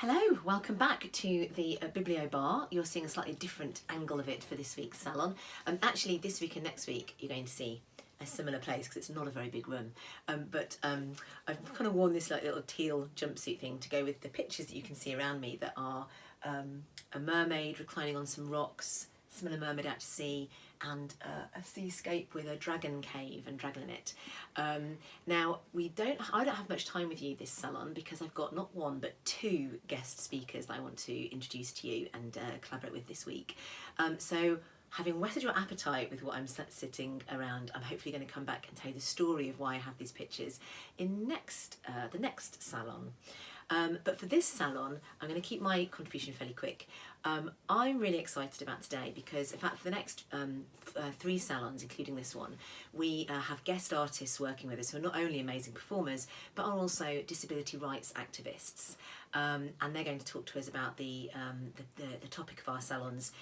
Hello, welcome back to the Biblio Bar. You're seeing a slightly different angle of it for this week's salon. Actually, this week and next week you're going to see a similar place because it's not a very big room. But I've kind of worn this like little teal jumpsuit thing to go with the pictures that you can see around me that are a mermaid reclining on some rocks, similar mermaid out to sea, and a seascape with a dragon cave and dragon in it. Now I don't have much time with you this salon because I've got not one but two guest speakers that I want to introduce to you and collaborate with this week. So having whetted your appetite with what I'm sitting around, I'm hopefully going to come back and tell you the story of why I have these pictures in the next salon. But for this salon, I'm going to keep my contribution fairly quick. I'm really excited about today because, in fact, for the next 3 salons, including this one, we have guest artists working with us who are not only amazing performers, but are also disability rights activists. And they're going to talk to us about the topic of our salons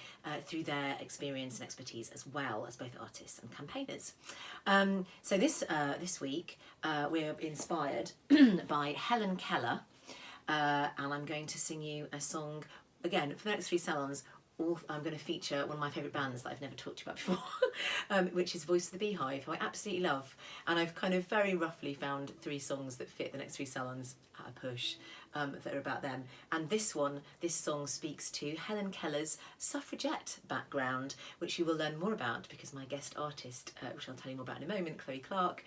through their experience and expertise, as well as both artists and campaigners. So this week, we're inspired by Helen Keller. And I'm going to sing you a song, again, for the next 3 salons. I'm going to feature one of my favourite bands that I've never talked to you about before, which is Voice of the Beehive, who I absolutely love. And I've kind of very roughly found 3 songs that fit the next 3 salons at a push that are about them. And this song speaks to Helen Keller's suffragette background, which you will learn more about because my guest artist, which I'll tell you more about in a moment, Chloe Clarke,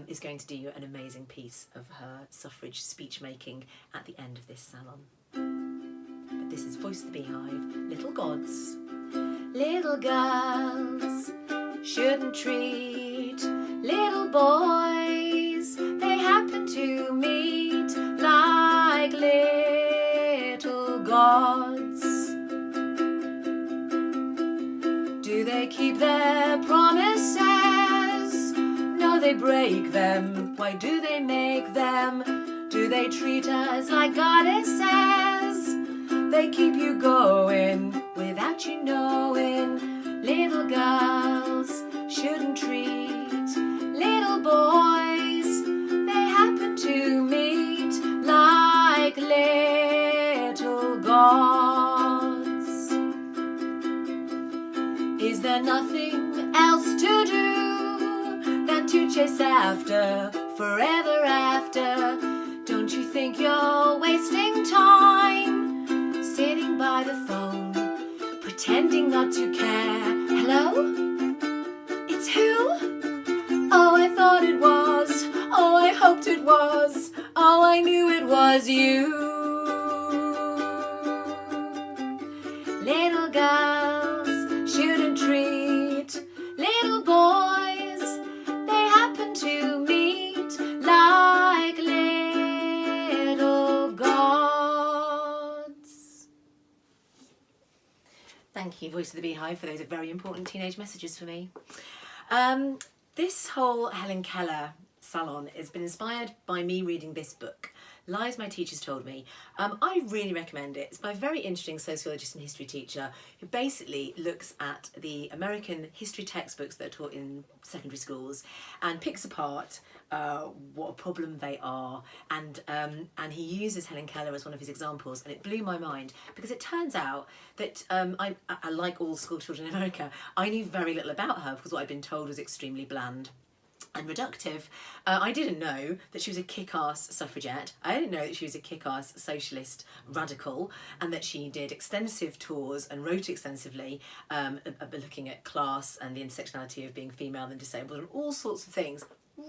is going to do an amazing piece of her suffrage speech making at the end of this salon. But this is Voice of the Beehive, Little Gods. Little girls shouldn't treat little boys they happen to meet like little gods. Do they keep their promises? No, they break them. Why do they make them? Do they treat us like goddesses? They keep you going without you knowing. Little girls shouldn't treat little boys they happen to meet like little gods. Is there nothing else to do than to chase after forever after? Don't you think you're wasting time sitting by the phone, pretending not to care? Hello? It's who? Oh, I thought it was. Oh, I hoped it was. Oh, I knew it was you. Little girls shouldn't treat little boys they happen to meet like little gods. Thank you, Voice of the Beehive, for those very important teenage messages for me. This whole Helen Keller salon has been inspired by me reading this book, Lies My Teachers Told Me. I really recommend it. It's by a very interesting sociologist and history teacher who basically looks at the American history textbooks that are taught in secondary schools and picks apart what a problem they are, and he uses Helen Keller as one of his examples, and it blew my mind because it turns out that I like all school children in America, I knew very little about her because what I'd been told was extremely bland and reductive. I didn't know that she was a kick-ass suffragette. I didn't know that she was a kick-ass socialist radical, and that she did extensive tours and wrote extensively looking at class and the intersectionality of being female and disabled and all sorts of things.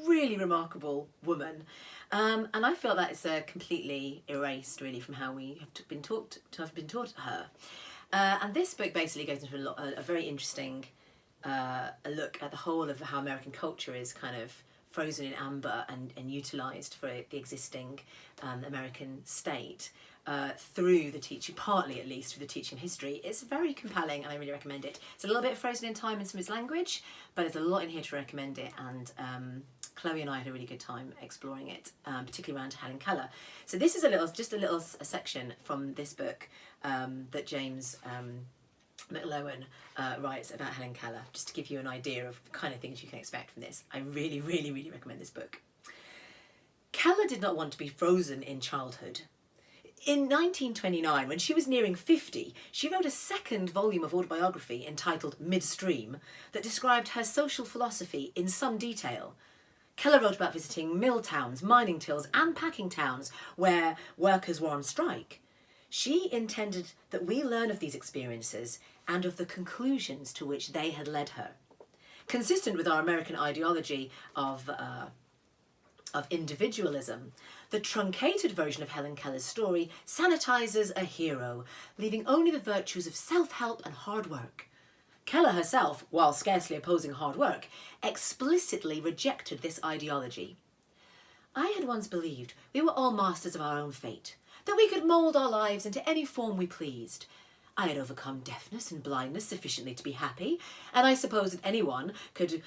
Really remarkable woman. And I feel that it's completely erased really from how we have been taught her. And this book basically goes into a very interesting a look at the whole of how American culture is kind of frozen in amber and utilised for the existing American state through the teaching, partly at least through the teaching of history. It's very compelling and I really recommend it. It's a little bit frozen in time in some of its language, but there's a lot in here to recommend it, and Chloe and I had a really good time exploring it, particularly around Helen Keller. So this is just a little section from this book that James McLowan writes about Helen Keller, just to give you an idea of the kind of things you can expect from this. I really, really, really recommend this book. Keller did not want to be frozen in childhood. In 1929, when she was nearing 50, she wrote a second volume of autobiography entitled Midstream that described her social philosophy in some detail. Keller wrote about visiting mill towns, mining tills, and packing towns where workers were on strike. She intended that we learn of these experiences and of the conclusions to which they had led her. Consistent with our American ideology of individualism, the truncated version of Helen Keller's story sanitizes a hero, leaving only the virtues of self-help and hard work. Keller herself, while scarcely opposing hard work, explicitly rejected this ideology. I had once believed we were all masters of our own fate, that we could mould our lives into any form we pleased. I had overcome deafness and blindness sufficiently to be happy, and I suppose that anyone could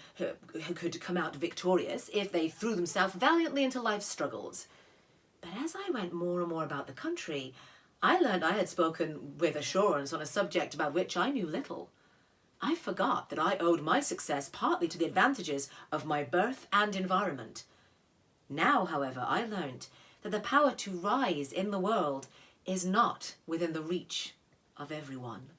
come out victorious if they threw themselves valiantly into life's struggles. But as I went more and more about the country, I learned I had spoken with assurance on a subject about which I knew little. I forgot that I owed my success partly to the advantages of my birth and environment. Now, however, I learned that the power to rise in the world is not within the reach of everyone.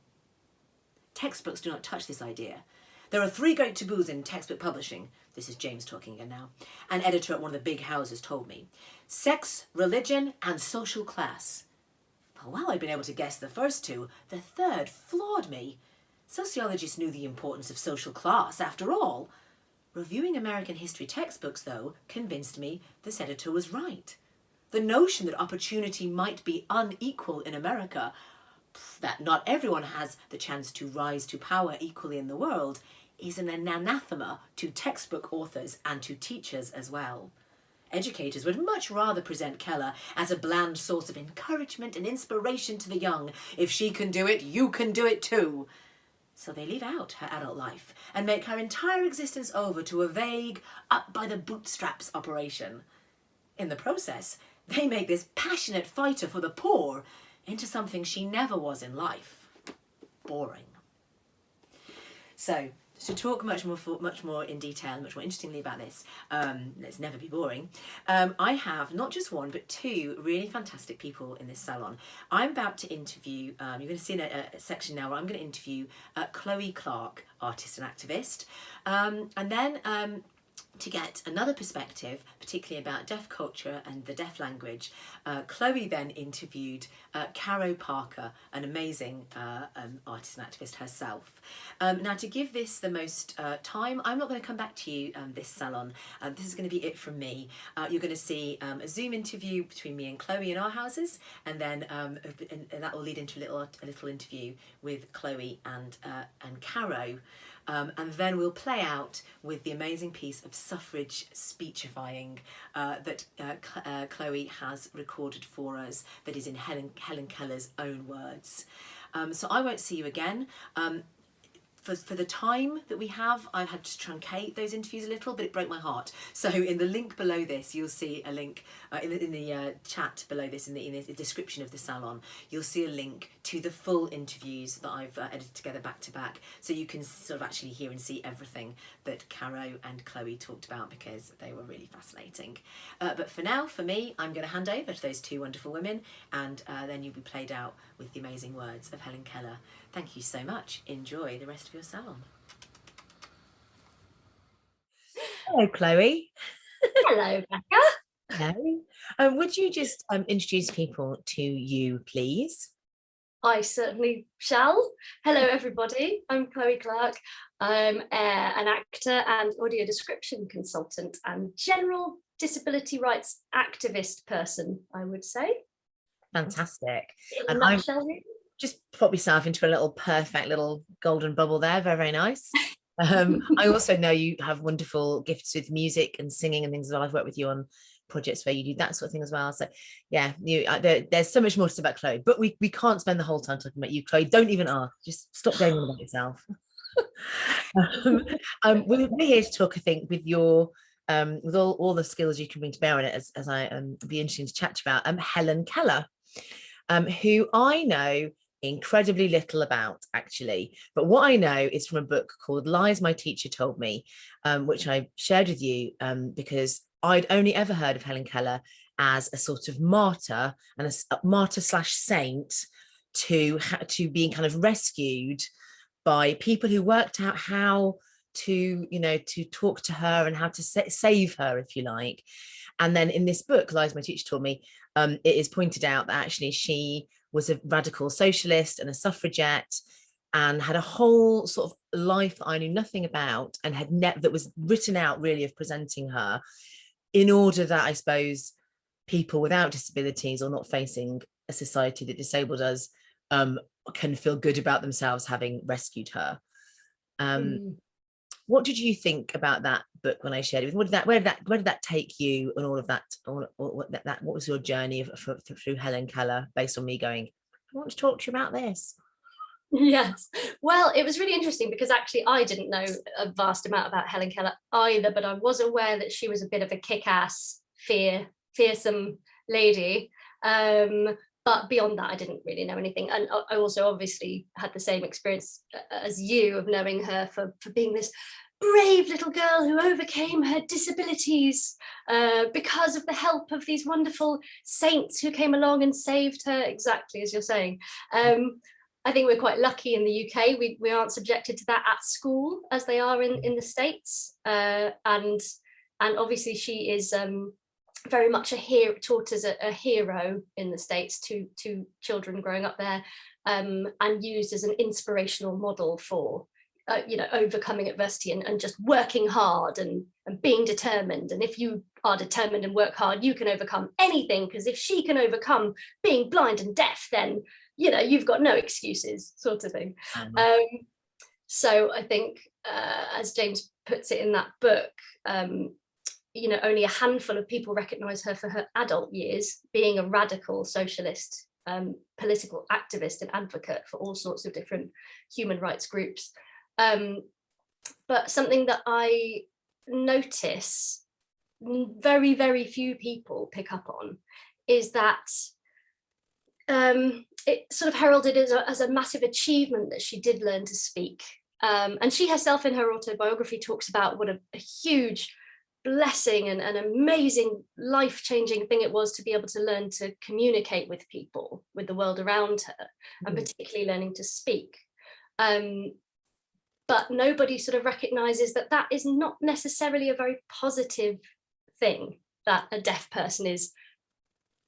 Textbooks do not touch this idea. There are 3 great taboos in textbook publishing. This is James talking again now. An editor at one of the big houses told me. Sex, religion, and social class. But while I'd been able to guess the first 2, the third floored me. Sociologists knew the importance of social class, after all. Reviewing American history textbooks, though, convinced me this editor was right. The notion that opportunity might be unequal in America, that not everyone has the chance to rise to power equally in the world, is an anathema to textbook authors and to teachers as well. Educators would much rather present Keller as a bland source of encouragement and inspiration to the young. If she can do it, you can do it too. So they leave out her adult life and make her entire existence over to a vague, up-by-the-bootstraps operation. In the process, they make this passionate fighter for the poor into something she never was in life. Boring. So, to talk much more in detail, much more interestingly about this, let's never be boring, I have not just one, but 2 really fantastic people in this salon. I'm about to interview, you're going to see in a section now where I'm going to interview Chloe Clarke, artist and activist, and then to get another perspective, particularly about deaf culture and the deaf language, Chloe then interviewed Caro Parker, an amazing artist and activist herself. Now, to give this the most time, I'm not going to come back to you this salon. This is going to be it from me. You're going to see a Zoom interview between me and Chloe in our houses, and then and that will lead into a little interview with Chloe and Caro. And then we'll play out with the amazing piece of suffrage speechifying that Chloe has recorded for us, that is in Helen Keller's own words. So I won't see you again. For the time that we have, I've had to truncate those interviews a little, but it broke my heart. So in the link below this, you'll see a link, in the chat below this, in the description of the salon, you'll see a link to the full interviews that I've edited together back to back, so you can sort of actually hear and see everything that Caro and Chloe talked about, because they were really fascinating. But for now, for me, I'm going to hand over to those 2 wonderful women, and then you'll be played out with the amazing words of Helen Keller. Thank you so much. Enjoy the rest of your salon. Hello, Chloe. Hello, Becca. Hello. Would you just introduce people to you, please? I certainly shall. Hello, everybody. I'm Chloe Clarke. I'm an actor and audio description consultant and general disability rights activist person, I would say. Fantastic. In a nutshell, just pop yourself into a little perfect little golden bubble there. Very, very nice. I also know you have wonderful gifts with music and singing and things as well. I've worked with you on projects where you do that sort of thing as well. So yeah, there's so much more to say about Chloe, but we can't spend the whole time talking about you, Chloe. Don't even ask. Just stop going on about yourself. We're here to talk, I think, with your with all the skills you can bring to bear on it, as I be interesting to chat about. Helen Keller, who I know incredibly little about, actually, but what I know is from a book called Lies My Teacher Told Me, which I shared with you because I'd only ever heard of Helen Keller as a sort of martyr, and a martyr slash saint, to being kind of rescued by people who worked out how to, you know, to talk to her and how to save her, if you like. And then in this book, Liza, my teacher told me, it is pointed out that actually she was a radical socialist and a suffragette, and had a whole sort of life that I knew nothing about, and had that was written out really of presenting her, in order that, I suppose, people without disabilities, or not facing a society that disabled us, can feel good about themselves having rescued her. What did you think about that book when I shared it? Where did that take you, and all of that? What was your journey through Helen Keller, based on me going, I want to talk to you about this? Yes, well, it was really interesting because actually I didn't know a vast amount about Helen Keller either, but I was aware that she was a bit of a kick-ass, fearsome lady. But beyond that, I didn't really know anything. And I also obviously had the same experience as you, of knowing her for being this brave little girl who overcame her disabilities because of the help of these wonderful saints who came along and saved her, exactly as you're saying. I think we're quite lucky in the UK. We aren't subjected to that at school as they are in the States. And obviously she is very much taught as a hero in the States to children growing up there, and used as an inspirational model for overcoming adversity and just working hard and being determined. And if you are determined and work hard, you can overcome anything, because if she can overcome being blind and deaf, then you've got no excuses, sort of thing. So I think, as James puts it in that book, only a handful of people recognise her for her adult years, being a radical socialist, political activist and advocate for all sorts of different human rights groups. But something that I notice very, very few people pick up on is that it sort of heralded as a massive achievement that she did learn to speak. And she herself in her autobiography talks about what a huge blessing and an amazing life-changing thing it was to be able to learn to communicate with people, with the world around her, and particularly learning to speak. But nobody sort of recognises that is not necessarily a very positive thing, that a deaf person is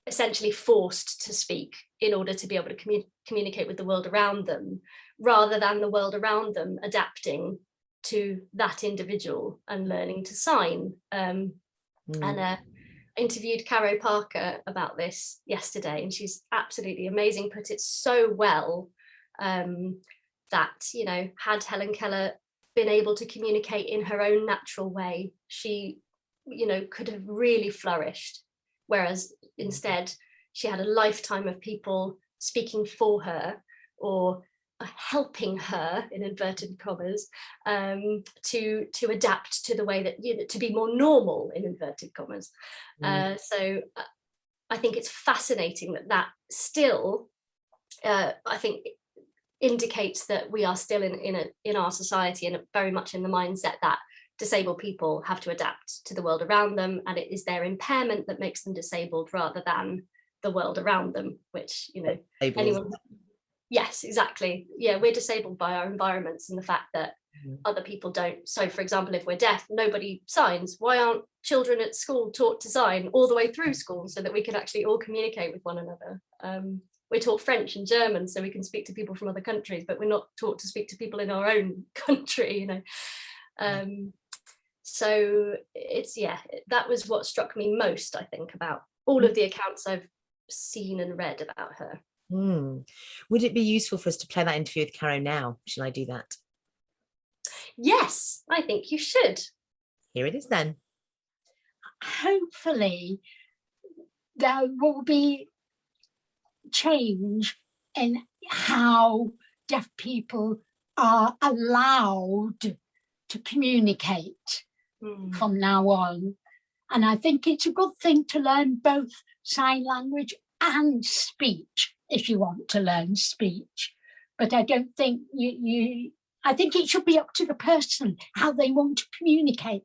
essentially forced to speak in order to be able to communicate with the world around them, rather than the world around them adapting to that individual and learning to sign. And I interviewed Caro Parker about this yesterday, and she's absolutely amazing, put it so well, that, had Helen Keller been able to communicate in her own natural way, she, could have really flourished. Whereas instead, she had a lifetime of people speaking for her, or helping her, in inverted commas, to adapt to the way that, to be more normal, in inverted commas. So I think it's fascinating that still, I think, indicates that we are still in our society, and very much in the mindset that disabled people have to adapt to the world around them, and it is their impairment that makes them disabled, rather than the world around them, which, anyone. Yes, exactly. Yeah, we're disabled by our environments and the fact that other people don't. So, for example, if we're deaf, nobody signs. Why aren't children at school taught to sign all the way through school, so that we can actually all communicate with one another? We're taught French and German so we can speak to people from other countries, but we're not taught to speak to people in our own country, So it's, that was what struck me most, I think, about all of the accounts I've seen and read about her. Would it be useful for us to play that interview with Caro now? Shall I do that? Yes, I think you should. Here it is then. Hopefully there will be change in how deaf people are allowed to communicate from now on. And I think it's a good thing to learn both sign language and speech if you want to learn speech. But I don't think I think it should be up to the person how they want to communicate.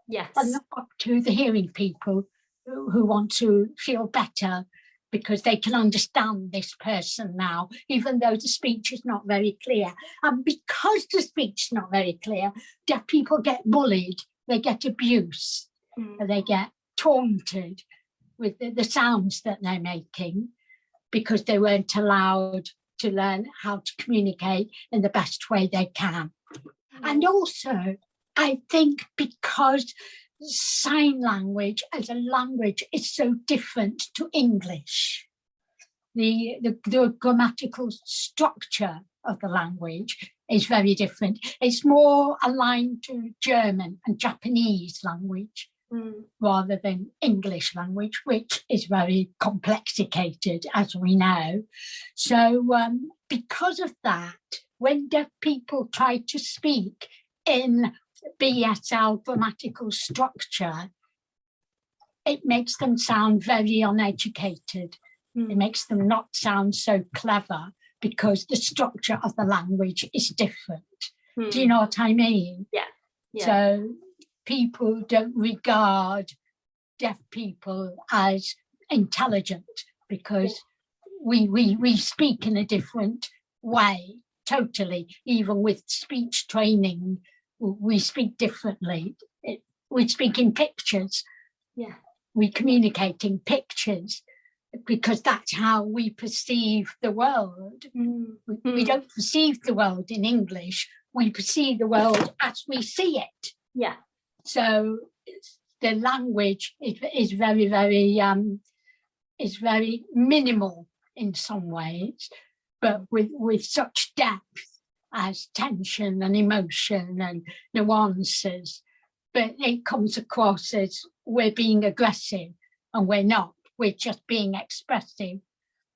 Yes. And not up to the hearing people. who want to feel better because they can understand this person now, even though the speech is not very clear. And because the speech is not very clear, deaf people get bullied, they get abuse, they get taunted with the sounds that they're making because they weren't allowed to learn how to communicate in the best way they can. And also, I think because sign language as a language is so different to English, the grammatical structure of the language is very different. It's more aligned to German and Japanese language rather than English language, which is very complicated, as we know. So because of that, when deaf people try to speak in BSL grammatical structure, it makes them sound very uneducated. It makes them not sound so clever because the structure of the language is different. Do you know what I mean? Yeah. So people don't regard deaf people as intelligent because we speak in a different way, totally. Even with speech training, we speak differently. We speak in pictures. Yeah. We communicate in pictures because that's how we perceive the world. We don't perceive the world in English. We perceive the world as we see it. Yeah. So the language is very, very minimal in some ways, but with such depth as tension and emotion and nuances. But it comes across as we're being aggressive, and we're not. We're just being expressive.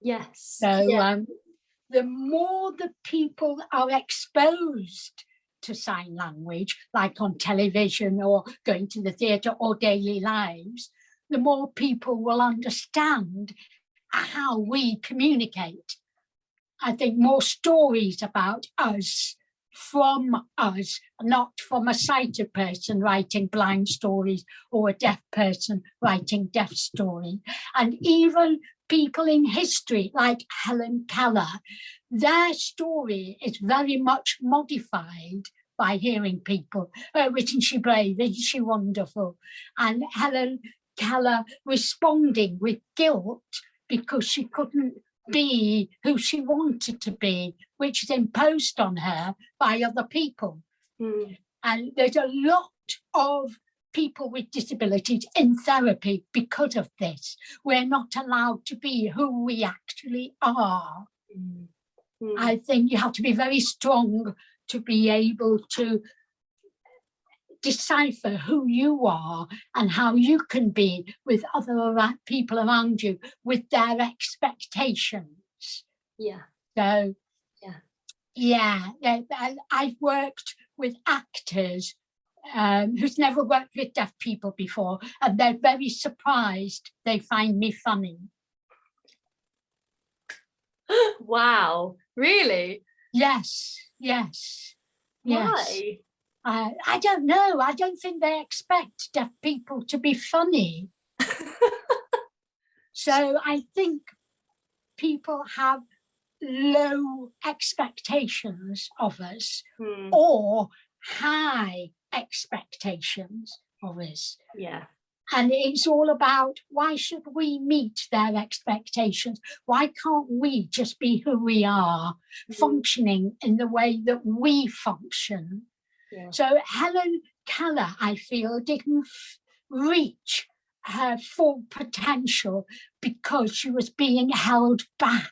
Yes. So the more the people are exposed to sign language, like on television or going to the theatre or daily lives, the more people will understand how we communicate. I think more stories about us, from us, not from a sighted person writing blind stories or a deaf person writing deaf story. And even people in history like Helen Keller, their story is very much modified by hearing people. Oh, isn't she brave? Isn't she wonderful? And Helen Keller responding with guilt because she couldn't be who she wanted to be, which is imposed on her by other people. And there's a lot of people with disabilities in therapy because of this. We're not allowed to be who we actually are. I think you have to be very strong to be able to decipher who you are and how you can be with other people around you with their expectations. So I've worked with actors who's never worked with deaf people before, and they're very surprised they find me funny. Wow, really? Yes. Why? I don't know. I don't think they expect deaf people to be funny. So I think people have low expectations of us or high expectations of us. Yeah. And it's all about, why should we meet their expectations? Why can't we just be who we are, functioning in the way that we function? So Helen Keller, I feel, didn't reach her full potential because she was being held back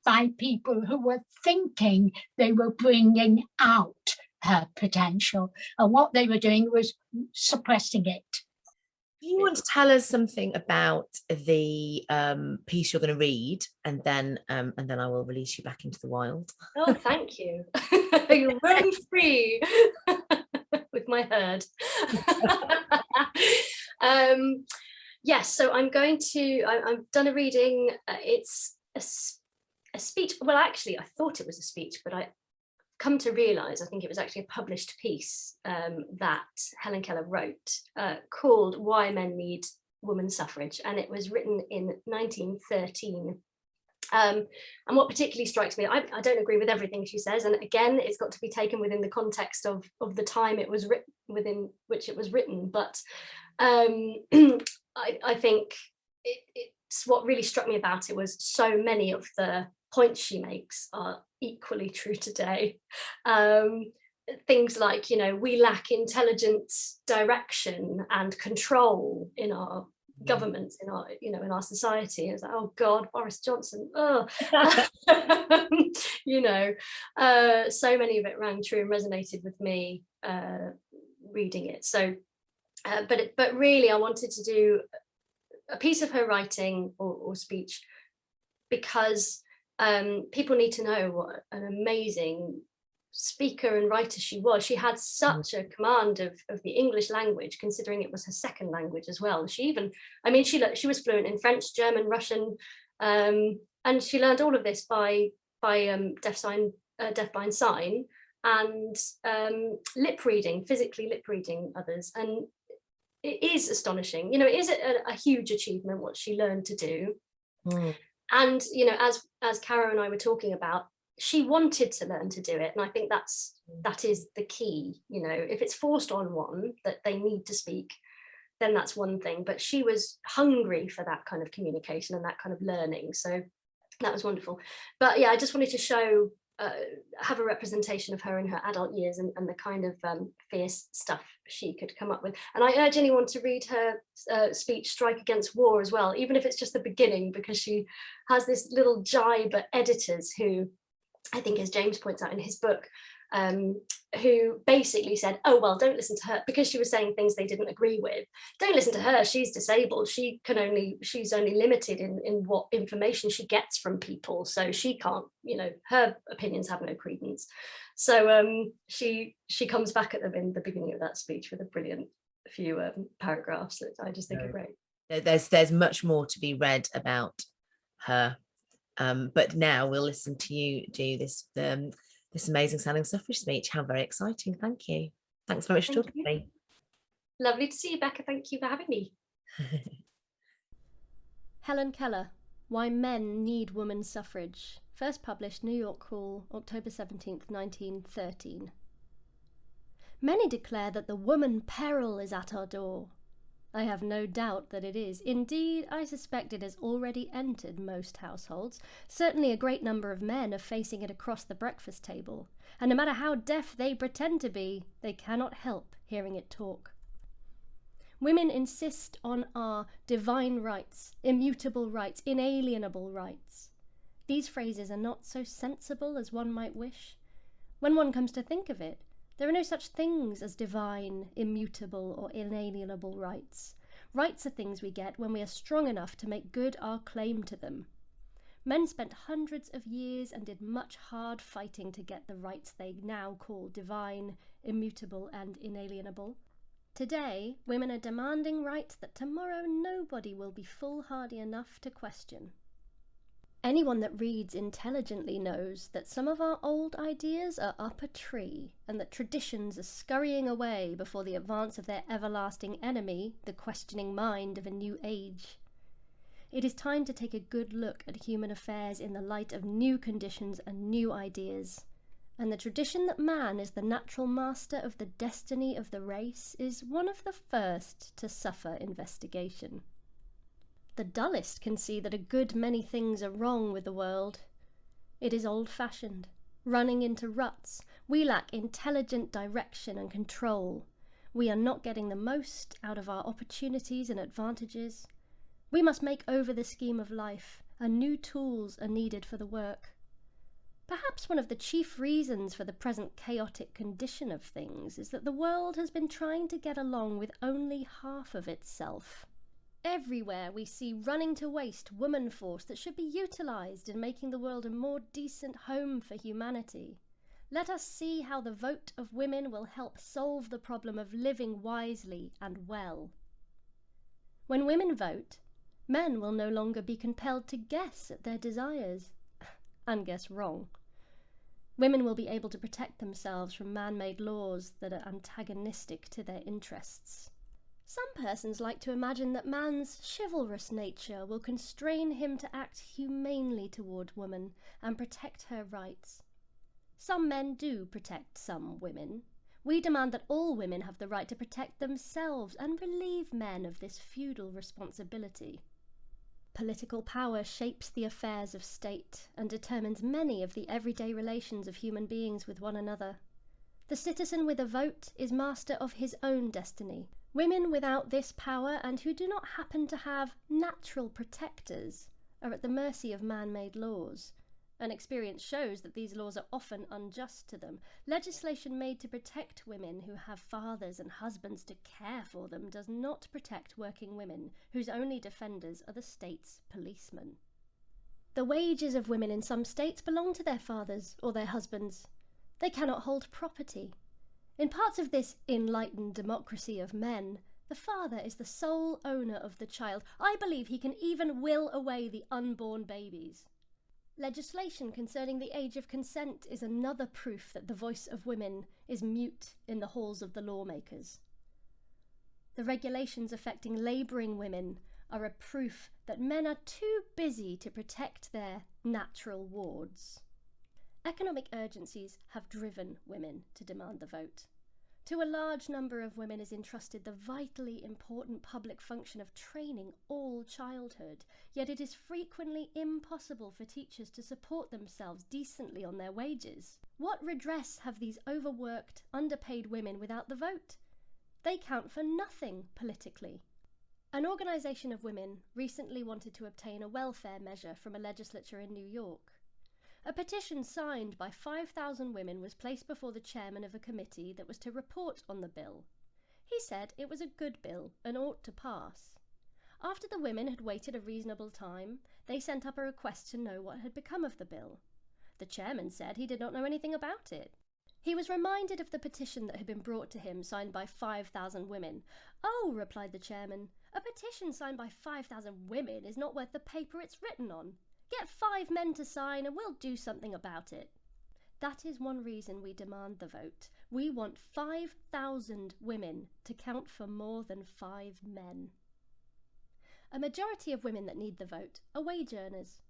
by people who were thinking they were bringing out her potential. And what they were doing was suppressing it. Do you want to tell us something about the piece you're going to read, and then I will release you back into the wild? Oh, thank you. You roam free with my herd. Yes, so I've done a reading. It's a speech. Well, actually, I thought it was a speech, but I come to realise I think it was actually a published piece that Helen Keller wrote called "Why Men Need women's suffrage, and it was written in 1913. And what particularly strikes me, I don't agree with everything she says, and again, it's got to be taken within the context of the time it was written, within which it was written. But I think it's what really struck me about it was so many of the points she makes are equally true today. Things like, you know, we lack intelligent direction and control in our governments, in our, you know, in our society. It's like, oh God, Boris Johnson, oh. You know, so many of it rang true and resonated with me reading it. So but really I wanted to do a piece of her writing or speech because people need to know what an amazing speaker and writer she was. She had such a command of the English language, considering it was her second language as well. She even, I mean, she was fluent in French, German, Russian, and she learned all of this by deafblind sign and lip reading, physically lip reading others. And it is astonishing. You know, it is a huge achievement what she learned to do. And, you know, as Cara and I were talking about, she wanted to learn to do it. And I think that is the key. You know, if it's forced on one that they need to speak, then that's one thing. But she was hungry for that kind of communication and that kind of learning. So that was wonderful. But yeah, I just wanted to show, have a representation of her in her adult years and the kind of fierce stuff she could come up with. And I urge anyone to read her speech, Strike Against War, as well, even if it's just the beginning, because she has this little jibe at editors who, I think, as James points out in his book, who basically said, oh, well, don't listen to her, because she was saying things they didn't agree with. Don't listen to her, she's disabled. She's only limited in what information she gets from people. So she can't, you know, her opinions have no credence. So she comes back at them in the beginning of that speech with a brilliant few paragraphs that I just think are great. There's much more to be read about her. But now we'll listen to you do this amazing sounding suffrage speech. How very exciting. Thank you. Thanks very much for talking to me. Lovely to see you, Becca. Thank you for having me. Helen Keller, Why Men Need Women's Suffrage. First published New York Hall, October 17th, 1913. Many declare that the woman peril is at our door. I have no doubt that it is. Indeed, I suspect it has already entered most households. Certainly a great number of men are facing it across the breakfast table, and no matter how deaf they pretend to be, they cannot help hearing it talk. Women insist on our divine rights, immutable rights, inalienable rights. These phrases are not so sensible as one might wish. When one comes to think of it, there are no such things as divine, immutable, or inalienable rights. Rights are things we get when we are strong enough to make good our claim to them. Men spent hundreds of years and did much hard fighting to get the rights they now call divine, immutable, and inalienable. Today, women are demanding rights that tomorrow nobody will be foolhardy enough to question. Anyone that reads intelligently knows that some of our old ideas are up a tree, and that traditions are scurrying away before the advance of their everlasting enemy, the questioning mind of a new age. It is time to take a good look at human affairs in the light of new conditions and new ideas, and the tradition that man is the natural master of the destiny of the race is one of the first to suffer investigation. The dullest can see that a good many things are wrong with the world. It is old-fashioned, running into ruts. We lack intelligent direction and control. We are not getting the most out of our opportunities and advantages. We must make over the scheme of life, and new tools are needed for the work. Perhaps one of the chief reasons for the present chaotic condition of things is that the world has been trying to get along with only half of itself. Everywhere we see running to waste woman force that should be utilised in making the world a more decent home for humanity. Let us see how the vote of women will help solve the problem of living wisely and well. When women vote, men will no longer be compelled to guess at their desires, and guess wrong. Women will be able to protect themselves from man-made laws that are antagonistic to their interests. Some persons like to imagine that man's chivalrous nature will constrain him to act humanely toward woman and protect her rights. Some men do protect some women. We demand that all women have the right to protect themselves and relieve men of this feudal responsibility. Political power shapes the affairs of state and determines many of the everyday relations of human beings with one another. The citizen with a vote is master of his own destiny. Women without this power and who do not happen to have natural protectors are at the mercy of man-made laws. And experience shows that these laws are often unjust to them. Legislation made to protect women who have fathers and husbands to care for them does not protect working women, whose only defenders are the state's policemen. The wages of women in some states belong to their fathers or their husbands. They cannot hold property. In parts of this enlightened democracy of men, the father is the sole owner of the child. I believe he can even will away the unborn babies. Legislation concerning the age of consent is another proof that the voice of women is mute in the halls of the lawmakers. The regulations affecting labouring women are a proof that men are too busy to protect their natural wards. Economic urgencies have driven women to demand the vote. To a large number of women is entrusted the vitally important public function of training all childhood, yet it is frequently impossible for teachers to support themselves decently on their wages. What redress have these overworked, underpaid women without the vote? They count for nothing politically. An organisation of women recently wanted to obtain a welfare measure from a legislature in New York. A petition signed by 5,000 women was placed before the chairman of a committee that was to report on the bill. He said it was a good bill and ought to pass. After the women had waited a reasonable time, they sent up a request to know what had become of the bill. The chairman said he did not know anything about it. He was reminded of the petition that had been brought to him, signed by 5,000 women. "Oh," replied the chairman, "a petition signed by 5,000 women is not worth the paper it's written on. Get 5 men to sign and we'll do something about it." That is one reason we demand the vote. We want 5,000 women to count for more than 5 men. A majority of women that need the vote are wage earners.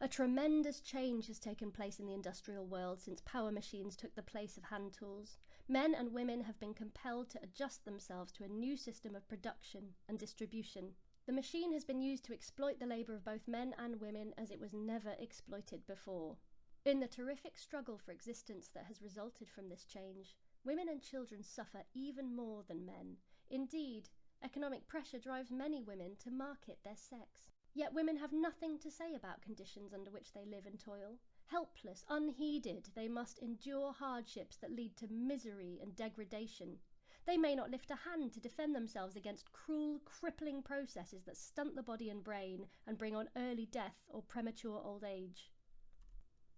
A tremendous change has taken place in the industrial world since power machines took the place of hand tools. Men and women have been compelled to adjust themselves to a new system of production and distribution. The machine has been used to exploit the labour of both men and women as it was never exploited before. In the terrific struggle for existence that has resulted from this change, women and children suffer even more than men. Indeed, economic pressure drives many women to market their sex. Yet women have nothing to say about conditions under which they live and toil. Helpless, unheeded, they must endure hardships that lead to misery and degradation. They may not lift a hand to defend themselves against cruel, crippling processes that stunt the body and brain and bring on early death or premature old age.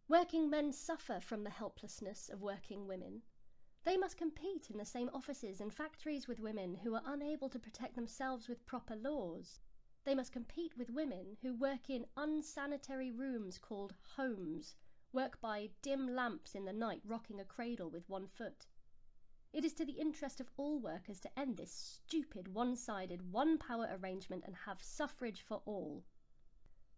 Working men suffer from the helplessness of working women. They must compete in the same offices and factories with women who are unable to protect themselves with proper laws. They must compete with women who work in unsanitary rooms called homes, work by dim lamps in the night rocking a cradle with one foot. It is to the interest of all workers to end this stupid, one-sided, one-power arrangement and have suffrage for all.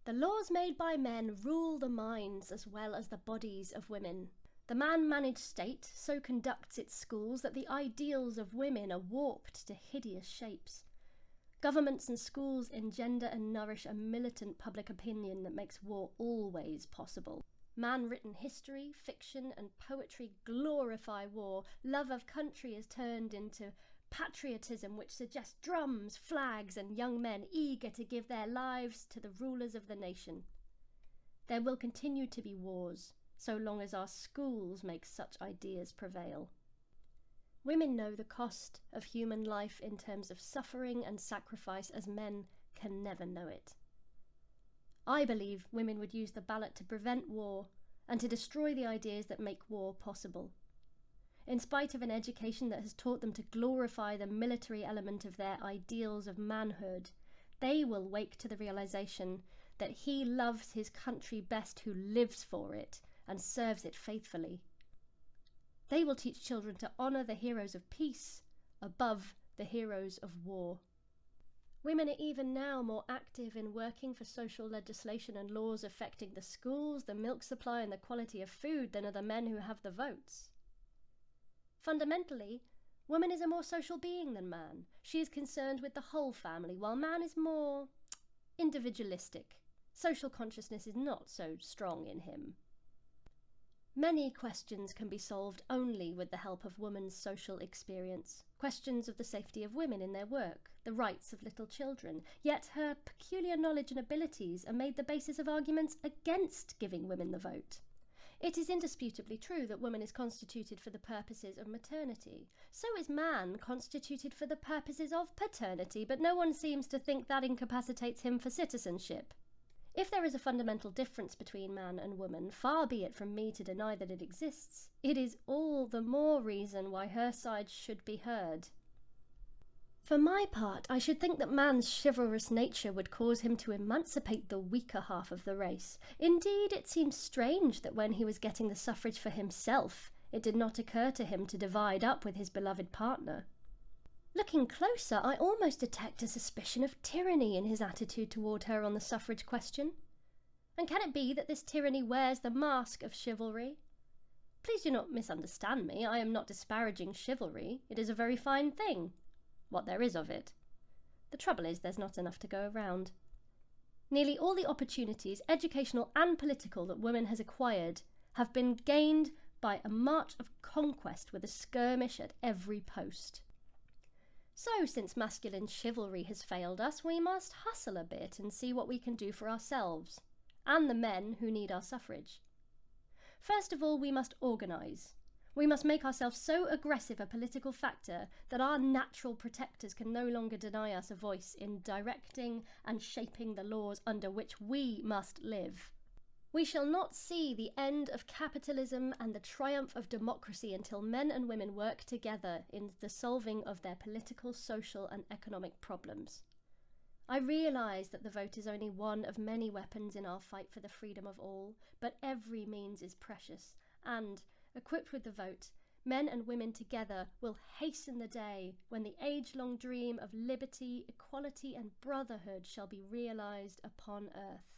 The laws made by men rule the minds as well as the bodies of women. The man-managed state so conducts its schools that the ideals of women are warped to hideous shapes. Governments and schools engender and nourish a militant public opinion that makes war always possible. Man-written history, fiction and poetry glorify war. Love of country is turned into patriotism which suggests drums, flags and young men eager to give their lives to the rulers of the nation. There will continue to be wars so long as our schools make such ideas prevail. Women know the cost of human life in terms of suffering and sacrifice as men can never know it. I believe women would use the ballot to prevent war and to destroy the ideas that make war possible. In spite of an education that has taught them to glorify the military element of their ideals of manhood, they will wake to the realization that he loves his country best who lives for it and serves it faithfully. They will teach children to honour the heroes of peace above the heroes of war. Women are even now more active in working for social legislation and laws affecting the schools, the milk supply and the quality of food than are the men who have the votes. Fundamentally, woman is a more social being than man. She is concerned with the whole family, while man is more individualistic. Social consciousness is not so strong in him. Many questions can be solved only with the help of woman's social experience. Questions of the safety of women in their work, the rights of little children. Yet her peculiar knowledge and abilities are made the basis of arguments against giving women the vote. It is indisputably true that woman is constituted for the purposes of maternity. So is man constituted for the purposes of paternity, but no one seems to think that incapacitates him for citizenship. If there is a fundamental difference between man and woman, far be it from me to deny that it exists, it is all the more reason why her side should be heard. For my part, I should think that man's chivalrous nature would cause him to emancipate the weaker half of the race. Indeed, it seems strange that when he was getting the suffrage for himself, it did not occur to him to divide up with his beloved partner. Looking closer, I almost detect a suspicion of tyranny in his attitude toward her on the suffrage question. And can it be that this tyranny wears the mask of chivalry? Please do not misunderstand me. I am not disparaging chivalry. It is a very fine thing, what there is of it. The trouble is there's not enough to go around. Nearly all the opportunities, educational and political, that woman has acquired have been gained by a march of conquest with a skirmish at every post. So, since masculine chivalry has failed us, we must hustle a bit and see what we can do for ourselves, and the men who need our suffrage. First of all, we must organise. We must make ourselves so aggressive a political factor that our natural protectors can no longer deny us a voice in directing and shaping the laws under which we must live. We shall not see the end of capitalism and the triumph of democracy until men and women work together in the solving of their political, social and economic problems. I realise that the vote is only one of many weapons in our fight for the freedom of all, but every means is precious, and, equipped with the vote, men and women together will hasten the day when the age-long dream of liberty, equality and brotherhood shall be realised upon earth.